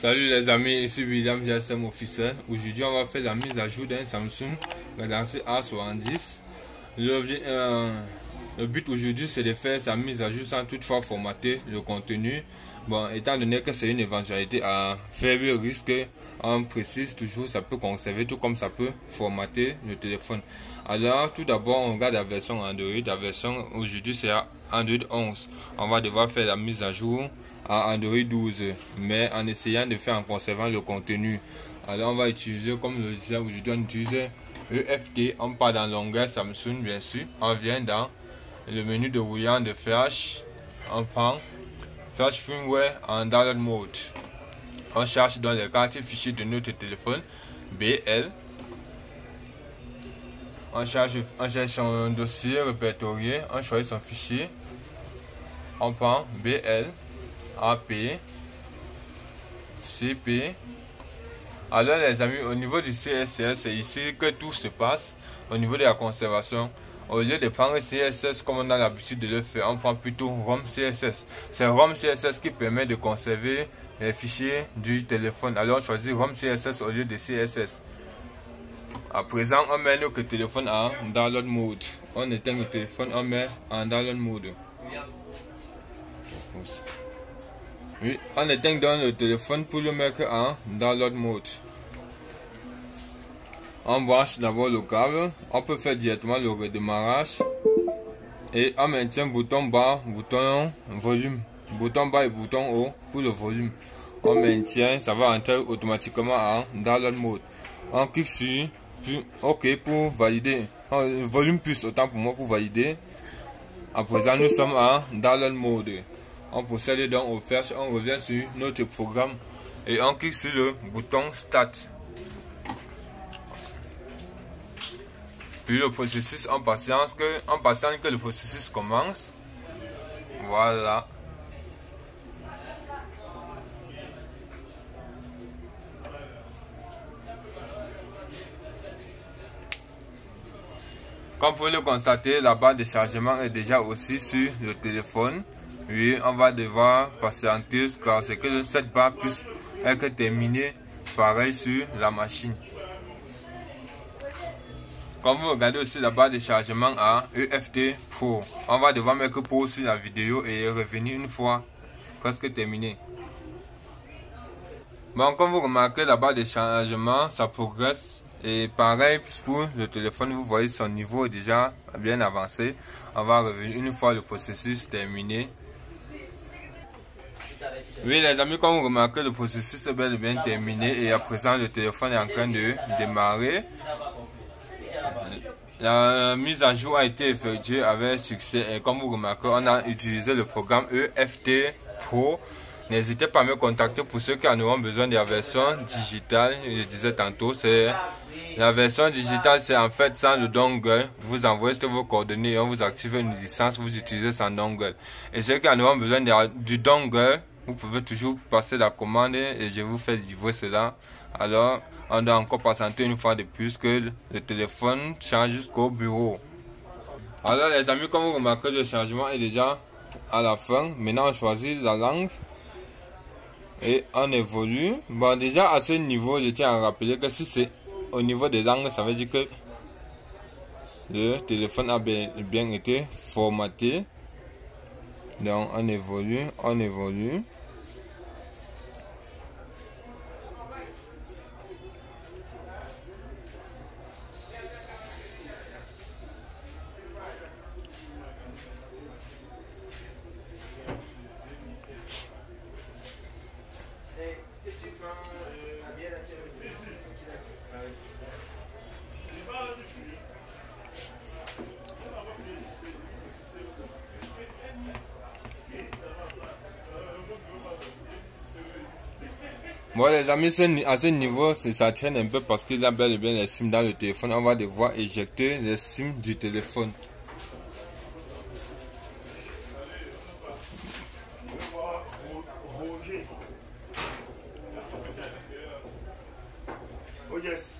Salut les amis, ici William GSM Officiel. Aujourd'hui on va faire la mise à jour d'un Samsung Galaxy A70. Le but aujourd'hui c'est de faire sa mise à jour sans toutefois formater le contenu. Bon, étant donné que c'est une éventualité à faible risque, on précise toujours, ça peut conserver tout comme ça peut formater le téléphone. Alors tout d'abord on regarde la version Android. La version aujourd'hui c'est Android 11. On va devoir faire la mise à jour à Android 12, mais en essayant de faire en conservant le contenu. Alors on va utiliser, comme le disais aujourd'hui, on utilise EFT. On part dans l'onglet Samsung bien sûr. On vient dans le menu de roulement de Flash. On prend Flash Firmware en Download Mode. On cherche dans les cartes fichiers de notre téléphone BL. On cherche son dossier répertorié. On choisit son fichier. On prend BL, AP, CP. Alors les amis, au niveau du CSS, c'est ici que tout se passe. Au niveau de la conservation, au lieu de prendre CSS comme on a l'habitude de le faire, on prend plutôt ROM CSS. C'est ROM CSS qui permet de conserver les fichiers du téléphone. Alors on choisit ROM CSS au lieu de CSS. À présent, on met notre téléphone en download mode. On éteint le téléphone, on met en download mode. Oui, on éteint dans le téléphone pour le mettre en download mode. On branche d'abord le câble. On peut faire directement le redémarrage. Et on maintient bouton bas, bouton volume. Bouton bas et bouton haut pour le volume. On maintient, ça va entrer automatiquement en download mode. On clique sur OK pour valider. Volume plus autant pour moi pour valider. À présent, nous sommes en download mode. On procède donc au flash, on revient sur notre programme et on clique sur le bouton Start. Puis le processus, on patiente que le processus commence. Voilà. Comme vous pouvez le constater, la barre de chargement est déjà aussi sur le téléphone. Oui, on va devoir patienter car c'est que cette barre puisse être terminée pareil sur la machine. Comme vous regardez aussi la barre de chargement à EFT Pro, on va devoir mettre pause sur la vidéo et revenir une fois presque terminé. Bon, comme vous remarquez, la barre de chargement, ça progresse. Et pareil pour le téléphone, vous voyez son niveau est déjà bien avancé. On va revenir une fois le processus terminé. Oui les amis, comme vous remarquez, le processus est bel et bien terminé et à présent le téléphone est en train de démarrer. La mise à jour a été effectuée avec succès et comme vous remarquez, on a utilisé le programme EFT Pro. N'hésitez pas à me contacter pour ceux qui en auront besoin de la version digitale. Je disais tantôt, c'est la version digitale, c'est en fait sans le dongle. Vous envoyez vos coordonnées et on vous active une licence, vous utilisez sans dongle. Et ceux qui en auront besoin du dongle, vous pouvez toujours passer la commande et je vous fais livrer cela. Alors, on doit encore patienter une fois de plus que le téléphone change jusqu'au bureau. Alors les amis, comme vous remarquez, le changement est déjà à la fin. Maintenant, on choisit la langue. Et on évolue. Bon, déjà à ce niveau, je tiens à rappeler que si c'est au niveau des langues, ça veut dire que le téléphone a bien été formaté. Donc on évolue, on évolue. Bon les amis, à ce niveau, ça traîne un peu parce qu'il a bel et bien les SIM dans le téléphone. On va devoir éjecter les SIM du téléphone. Oh yes.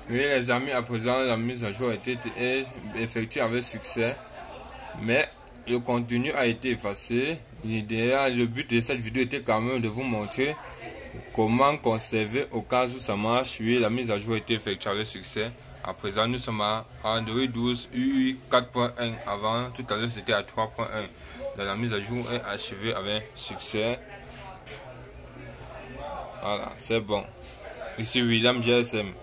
Oui les amis, à présent la mise à jour a été effectuée avec succès, mais le contenu a été effacé. Le but de cette vidéo était quand même de vous montrer comment conserver au cas où ça marche. Oui, la mise à jour a été effectuée avec succès. À présent nous sommes à Android 12 UI 4.1. Avant, tout à l'heure c'était à 3.1. La mise à jour est achevée avec succès. Voilà, c'est bon. Ici William GSM.